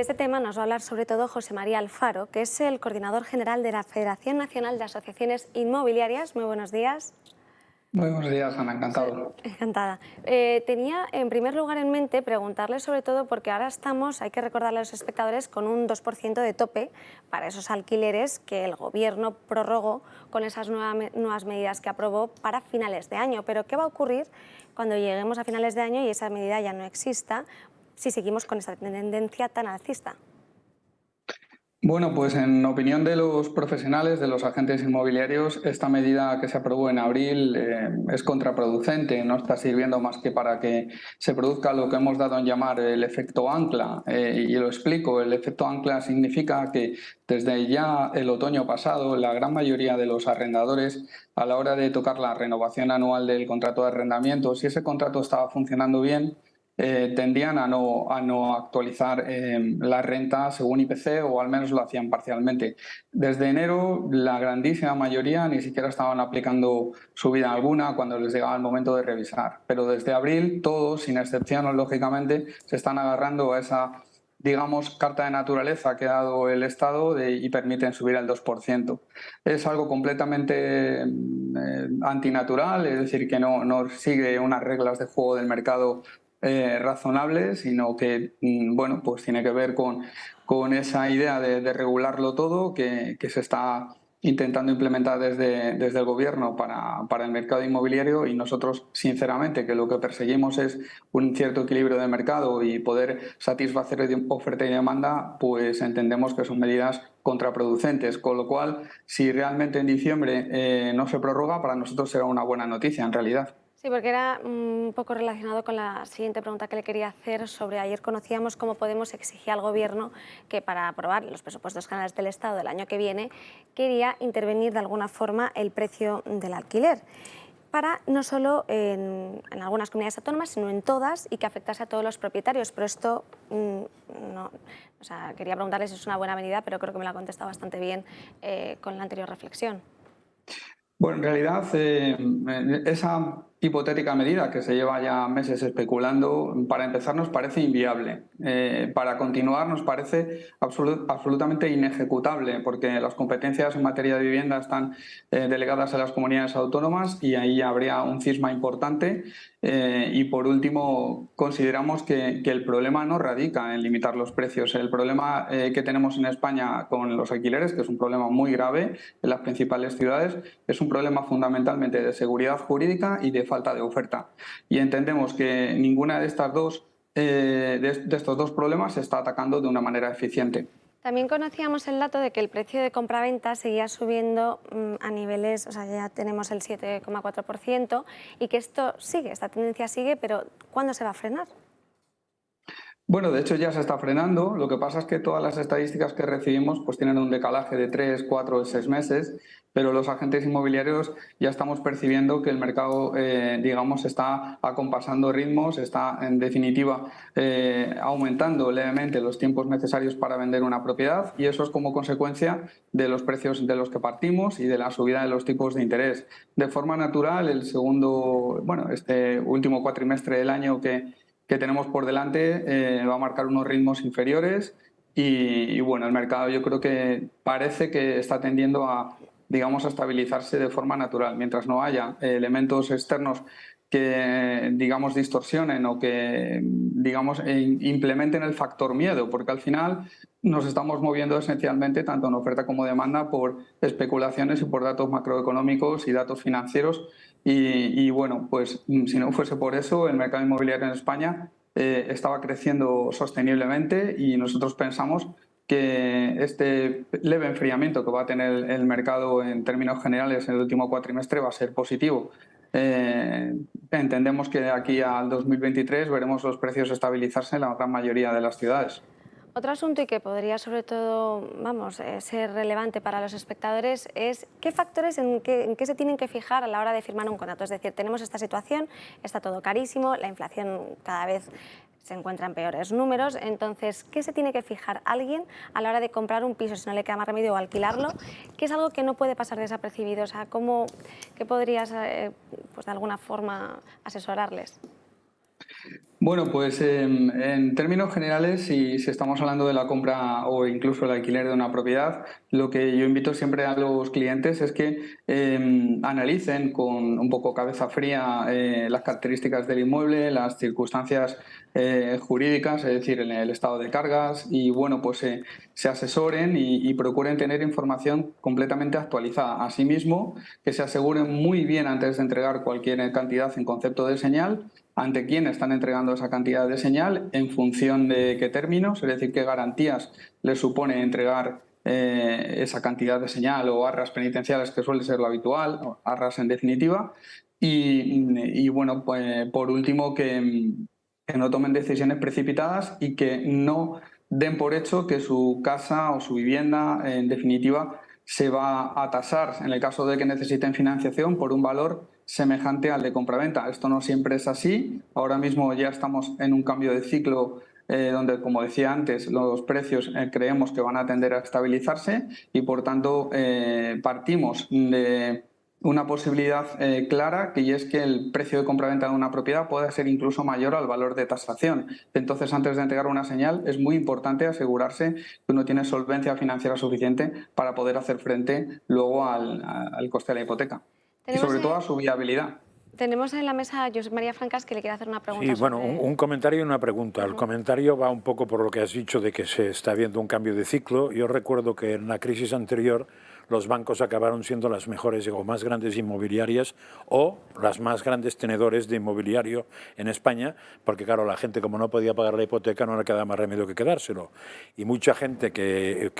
de este tema nos va a hablar sobre todo José María Alfaro, que es el coordinador general de la Federación Nacional de Asociaciones Inmobiliarias. Muy buenos días. Muy buenos días, Ana, encantado. Encantada. Tenía en primer lugar en mente preguntarle sobre todo porque ahora estamos, hay que recordarle a los espectadores, con un 2% de tope para esos alquileres que el Gobierno prorrogó con esas nuevas medidas que aprobó para finales de año. Pero ¿qué va a ocurrir cuando lleguemos a finales de año y esa medida ya no exista si seguimos con esta tendencia tan alcista? Bueno, pues en opinión de los profesionales, de los agentes inmobiliarios, esta medida que se aprobó en abril es contraproducente, no está sirviendo más que para que se produzca lo que hemos dado en llamar el efecto ancla. Y lo explico, el efecto ancla significa que desde ya el otoño pasado, la gran mayoría de los arrendadores, a la hora de tocar la renovación anual del contrato de arrendamiento, si ese contrato estaba funcionando bien, tendían a no actualizar la renta según IPC, o al menos lo hacían parcialmente. Desde enero la grandísima mayoría ni siquiera estaban aplicando subida alguna cuando les llegaba el momento de revisar, pero desde abril todos, sin excepción lógicamente, se están agarrando a esa, digamos, carta de naturaleza que ha dado el Estado y permiten subir al 2%. Es algo completamente antinatural, es decir, que no sigue unas reglas de juego del mercado razonables, sino que bueno, pues tiene que ver con esa idea de regularlo todo que se está intentando implementar desde el Gobierno para el mercado inmobiliario, y nosotros, sinceramente, que lo que perseguimos es un cierto equilibrio de mercado y poder satisfacer oferta y demanda, pues entendemos que son medidas contraproducentes, con lo cual, si realmente en diciembre no se prorroga, para nosotros será una buena noticia en realidad. Sí, porque era un poco relacionado con la siguiente pregunta que le quería hacer sobre ayer conocíamos cómo Podemos exigía al Gobierno que para aprobar los presupuestos generales del Estado del año que viene quería intervenir de alguna forma el precio del alquiler para no solo en algunas comunidades autónomas, sino en todas, y que afectase a todos los propietarios. Pero esto, no, o sea, quería preguntarle si es una buena medida, pero creo que me la ha contestado bastante bien con la anterior reflexión. Bueno, en realidad, esa hipotética medida que se lleva ya meses especulando, para empezar nos parece inviable. Para continuar nos parece absolutamente inejecutable, porque las competencias en materia de vivienda están delegadas a las comunidades autónomas y ahí habría un cisma importante. Y por último, consideramos que el problema no radica en limitar los precios. El problema que tenemos en España con los alquileres, que es un problema muy grave en las principales ciudades, es un problema fundamentalmente de seguridad jurídica y de falta de oferta. Y entendemos que ninguna de estas de estos dos problemas se está atacando de una manera eficiente. También conocíamos el dato de que el precio de compraventa seguía subiendo a niveles, o sea, ya tenemos el 7,4%, y que esto sigue, esta tendencia sigue, pero ¿cuándo se va a frenar? Bueno, de hecho ya se está frenando. Lo que pasa es que todas las estadísticas que recibimos pues tienen un decalaje de 3, 4, 6 meses, pero los agentes inmobiliarios ya estamos percibiendo que el mercado, digamos, está acompasando ritmos, está en definitiva aumentando levemente los tiempos necesarios para vender una propiedad, y eso es como consecuencia de los precios de los que partimos y de la subida de los tipos de interés. De forma natural, este último cuatrimestre del año que tenemos por delante va a marcar unos ritmos inferiores y bueno, el mercado yo creo que parece que está tendiendo a, digamos, a estabilizarse de forma natural. Mientras no haya elementos externos que, digamos, distorsionen o que, digamos, implementen el factor miedo, porque al final nos estamos moviendo esencialmente, tanto en oferta como demanda, por especulaciones y por datos macroeconómicos y datos financieros. Y bueno, pues si no fuese por eso, el mercado inmobiliario en España estaba creciendo sosteniblemente, y nosotros pensamos que este leve enfriamiento que va a tener el mercado en términos generales en el último cuatrimestre va a ser positivo. Entendemos que de aquí al 2023 veremos los precios estabilizarse en la gran mayoría de las ciudades. Otro asunto y que podría sobre todo, vamos, ser relevante para los espectadores es qué factores en qué se tienen que fijar a la hora de firmar un contrato. Es decir, tenemos esta situación, está todo carísimo, la inflación cada vez se encuentra en peores números, entonces, ¿qué se tiene que fijar alguien a la hora de comprar un piso si no le queda más remedio o alquilarlo? Que es algo que no puede pasar desapercibido. O sea, ¿qué podrías, pues de alguna forma, asesorarles? Bueno, pues en términos generales, si estamos hablando de la compra o incluso el alquiler de una propiedad, lo que yo invito siempre a los clientes es que analicen con un poco cabeza fría las características del inmueble, las circunstancias jurídicas, es decir, en el estado de cargas y bueno, pues se asesoren y procuren tener información completamente actualizada. Asimismo, que se aseguren muy bien antes de entregar cualquier cantidad en concepto de señal ante quién están entregando esa cantidad de señal, en función de qué términos, es decir, qué garantías les supone entregar esa cantidad de señal o arras penitenciales, que suele ser lo habitual, o arras en definitiva. Y bueno, pues por último, que no tomen decisiones precipitadas y que no den por hecho que su casa o su vivienda, en definitiva, se va a tasar, en el caso de que necesiten financiación, por un valor semejante al de compraventa. Esto no siempre es así. Ahora mismo ya estamos en un cambio de ciclo donde, como decía antes, los precios creemos que van a tender a estabilizarse y, por tanto, partimos de una posibilidad clara, que es que el precio de compraventa de una propiedad pueda ser incluso mayor al valor de tasación. Entonces, antes de entregar una señal, es muy importante asegurarse que uno tiene solvencia financiera suficiente para poder hacer frente luego al coste de la hipoteca y Tenemos, sobre todo a su viabilidad. tenemos en la mesa a Josep María Francas, que le quiere hacer una pregunta Sí, bueno, sobre... un comentario y una pregunta. El comentario va un poco por lo que has dicho de que se está viendo un cambio de ciclo. Yo recuerdo que en la crisis anterior los bancos acabaron siendo las mejores o más grandes inmobiliarias o las más grandes tenedores de inmobiliario en España, porque claro, la gente como no podía pagar la hipoteca no le quedaba más remedio que quedárselo. Y mucha gente que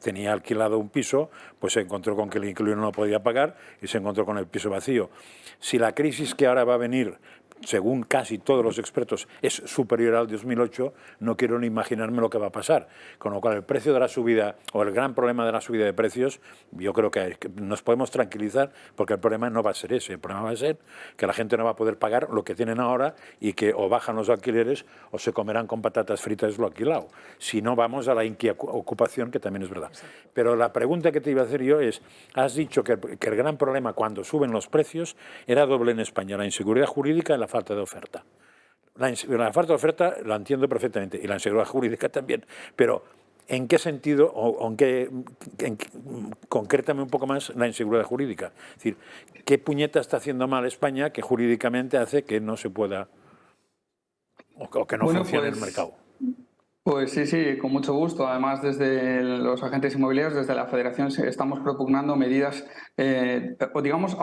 tenía alquilado un piso, pues se encontró con que el inquilino no podía pagar y se encontró con el piso vacío. Si la crisis que ahora va a venir, según casi todos los expertos, es superior al 2008, no quiero ni imaginarme lo que va a pasar. Con lo cual, el precio de la subida, o el gran problema de la subida de precios, yo creo que nos podemos tranquilizar, porque el problema no va a ser ese. El problema va a ser que la gente no va a poder pagar lo que tienen ahora y que o bajan los alquileres o se comerán con patatas fritas lo alquilado. Si no, vamos a la ocupación, que también es verdad. Pero la pregunta que te iba a hacer yo es, has dicho que el gran problema cuando suben los precios era doble en España, la inseguridad jurídica y la falta de oferta. La falta de oferta la entiendo perfectamente y la inseguridad jurídica también, pero ¿en qué sentido o concrétame un poco más la inseguridad jurídica? Es decir, ¿qué puñeta está haciendo mal España que jurídicamente hace que no se pueda o que no funcione el mercado? Pues sí, con mucho gusto. Además, desde los agentes inmobiliarios, desde la Federación, estamos propugnando medidas, o digamos,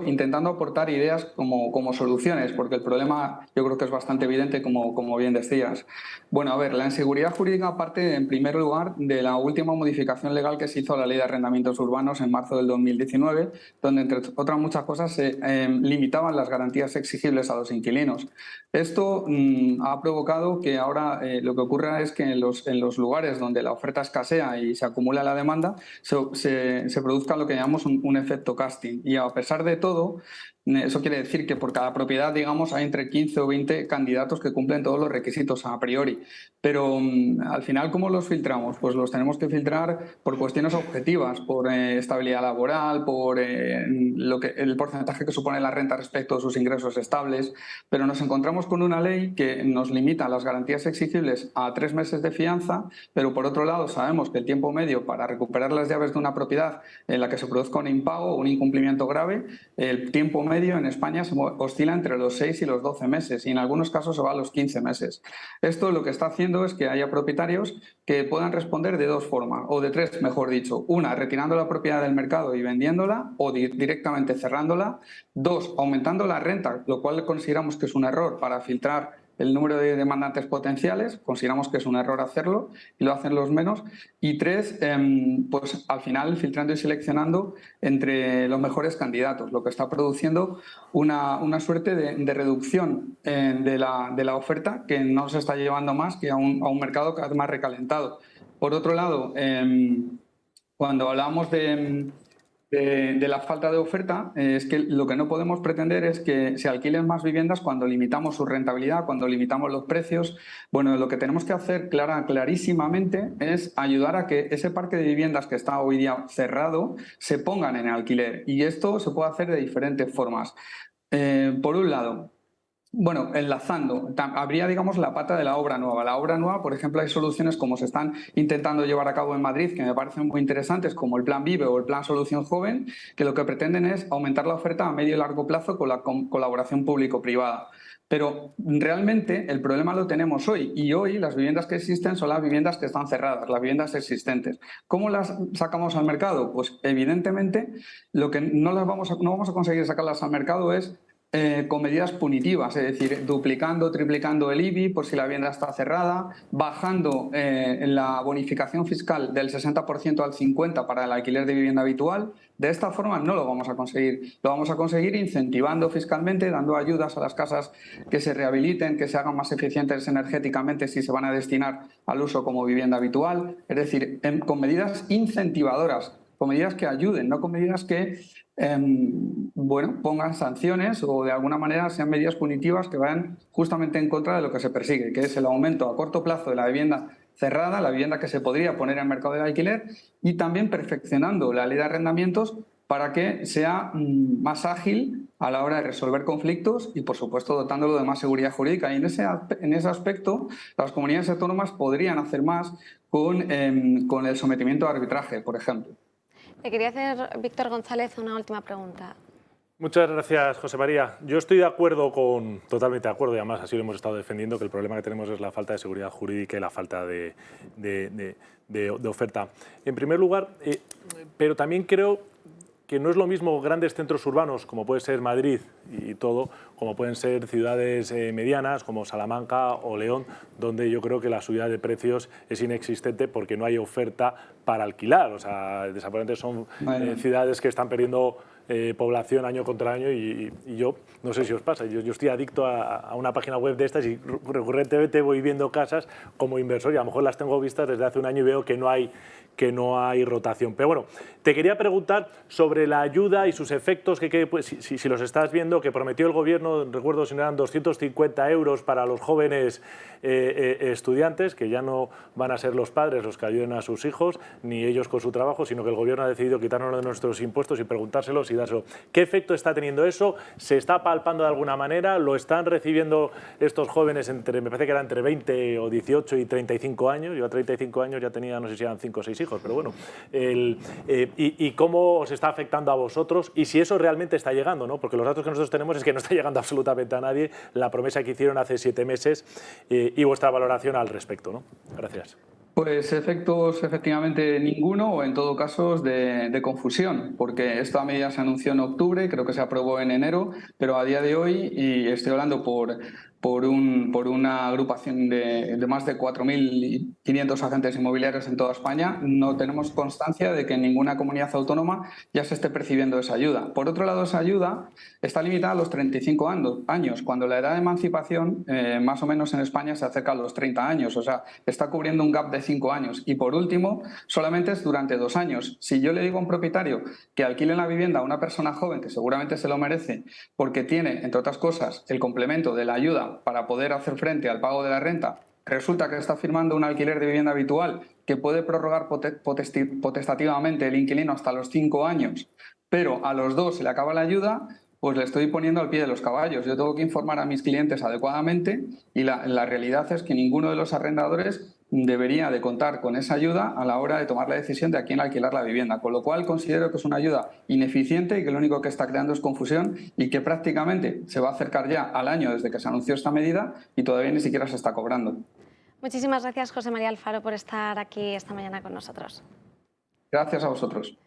intentando aportar ideas como soluciones, porque el problema yo creo que es bastante evidente, como bien decías. Bueno, a ver, la inseguridad jurídica parte, en primer lugar, de la última modificación legal que se hizo a la Ley de Arrendamientos Urbanos en marzo del 2019, donde, entre otras muchas cosas, se limitaban las garantías exigibles a los inquilinos. Esto ha provocado que ahora lo que ocurra es que en los lugares donde la oferta escasea y se acumula la demanda, se produzca lo que llamamos un efecto casting. Y a pesar de todo, eso quiere decir que por cada propiedad, digamos, hay entre 15 o 20 candidatos que cumplen todos los requisitos a priori. Pero al final, ¿cómo los filtramos? Pues los tenemos que filtrar por cuestiones objetivas, por estabilidad laboral, por el porcentaje que supone la renta respecto a sus ingresos estables. Pero nos encontramos con una ley que nos limita las garantías exigibles a 3 meses de fianza, pero por otro lado sabemos que el tiempo medio para recuperar las llaves de una propiedad en la que se produzca un impago o un incumplimiento grave, el tiempo medio en España oscila entre los 6 y los 12 meses y en algunos casos se va a los 15 meses. Esto lo que está haciendo es que haya propietarios que puedan responder de dos formas, o de tres, mejor dicho. Una, retirando la propiedad del mercado y vendiéndola, o directamente cerrándola. Dos, aumentando la renta, lo cual consideramos que es un error para filtrar el número de demandantes potenciales, consideramos que es un error hacerlo y lo hacen los menos. Y tres, pues al final filtrando y seleccionando entre los mejores candidatos, lo que está produciendo una suerte de reducción de la oferta, que no se está llevando más que a un mercado cada vez más recalentado. Por otro lado, cuando hablamos de la falta de oferta, es que lo que no podemos pretender es que se alquilen más viviendas cuando limitamos su rentabilidad, cuando limitamos los precios. Bueno, lo que tenemos que hacer clarísimamente es ayudar a que ese parque de viviendas que está hoy día cerrado se pongan en alquiler. Y esto se puede hacer de diferentes formas. Por un lado, Bueno, enlazando, habría, digamos, la pata de la obra nueva. La obra nueva, por ejemplo, hay soluciones como se están intentando llevar a cabo en Madrid, que me parecen muy interesantes, como el Plan Vive o el Plan Solución Joven, que lo que pretenden es aumentar la oferta a medio y largo plazo con la colaboración público-privada. Pero realmente el problema lo tenemos hoy, y hoy las viviendas que existen son las viviendas que están cerradas, las viviendas existentes. ¿Cómo las sacamos al mercado? Pues evidentemente lo que no vamos a conseguir sacarlas al mercado es con medidas punitivas, es decir, duplicando, triplicando el IBI por si la vivienda está cerrada, bajando la bonificación fiscal del 60% al 50% para el alquiler de vivienda habitual. De esta forma no lo vamos a conseguir. Lo vamos a conseguir incentivando fiscalmente, dando ayudas a las casas que se rehabiliten, que se hagan más eficientes energéticamente si se van a destinar al uso como vivienda habitual. Es decir, con medidas incentivadoras, con medidas que ayuden, no con medidas que pongan sanciones o de alguna manera sean medidas punitivas que vayan justamente en contra de lo que se persigue, que es el aumento a corto plazo de la vivienda cerrada, la vivienda que se podría poner en el mercado del alquiler, y también perfeccionando la ley de arrendamientos para que sea más ágil a la hora de resolver conflictos y, por supuesto, dotándolo de más seguridad jurídica. Y en ese aspecto, las comunidades autónomas podrían hacer más con el sometimiento a arbitraje, por ejemplo. Le quería hacer, Víctor González, una última pregunta. Muchas gracias, José María. Yo estoy de acuerdo totalmente de acuerdo, y además así lo hemos estado defendiendo, que el problema que tenemos es la falta de seguridad jurídica y la falta de oferta. En primer lugar, pero también creo que no es lo mismo grandes centros urbanos, como puede ser Madrid y todo, como pueden ser ciudades medianas, como Salamanca o León, donde yo creo que la subida de precios es inexistente porque no hay oferta para alquilar. O sea, desafortunadamente son ciudades que están perdiendo población año contra año y yo, no sé si os pasa, yo estoy adicto a una página web de estas y recurrentemente voy viendo casas como inversor y a lo mejor las tengo vistas desde hace un año y veo que no hay rotación. Pero bueno, te quería preguntar sobre la ayuda y sus efectos, pues, si los estás viendo, que prometió el Gobierno, recuerdo si no eran 250 euros para los jóvenes estudiantes, que ya no van a ser los padres los que ayuden a sus hijos, ni ellos con su trabajo, sino que el Gobierno ha decidido quitarnos de nuestros impuestos y preguntárselos y dárselo. ¿Qué efecto está teniendo eso? ¿Se está palpando de alguna manera? ¿Lo están recibiendo estos jóvenes me parece que eran entre 20 o 18 y 35 años? Yo a 35 años ya tenía, no sé si eran 5 o 6 hijos, pero bueno. ¿Y cómo os está afectando a vosotros? Y si eso realmente está llegando, ¿no? Porque los datos que nosotros tenemos es que no está llegando absolutamente a nadie la promesa que hicieron hace 7 meses y vuestra valoración al respecto, ¿no? Gracias. Pues efectos efectivamente ninguno, o en todo caso de confusión, porque esta medida se anunció en octubre, creo que se aprobó en enero, pero a día de hoy, y estoy hablando por una agrupación de más de 4.500 agentes inmobiliarios en toda España, no tenemos constancia de que en ninguna comunidad autónoma ya se esté percibiendo esa ayuda. Por otro lado, esa ayuda está limitada a los 35 años, cuando la edad de emancipación más o menos en España se acerca a los 30 años, o sea, está cubriendo un gap de 5 años. Y por último, solamente es durante 2 años. Si yo le digo a un propietario que alquile la vivienda a una persona joven, que seguramente se lo merece, porque tiene, entre otras cosas, el complemento de la ayuda para poder hacer frente al pago de la renta, resulta que está firmando un alquiler de vivienda habitual que puede prorrogar potestativamente el inquilino hasta los 5 años, pero a los 2 se le acaba la ayuda, pues le estoy poniendo al pie de los caballos. Yo tengo que informar a mis clientes adecuadamente y la realidad es que ninguno de los arrendadores debería de contar con esa ayuda a la hora de tomar la decisión de a quién alquilar la vivienda, con lo cual considero que es una ayuda ineficiente y que lo único que está creando es confusión y que prácticamente se va a acercar ya al año desde que se anunció esta medida y todavía ni siquiera se está cobrando. Muchísimas gracias, José María Alfaro, por estar aquí esta mañana con nosotros. Gracias a vosotros.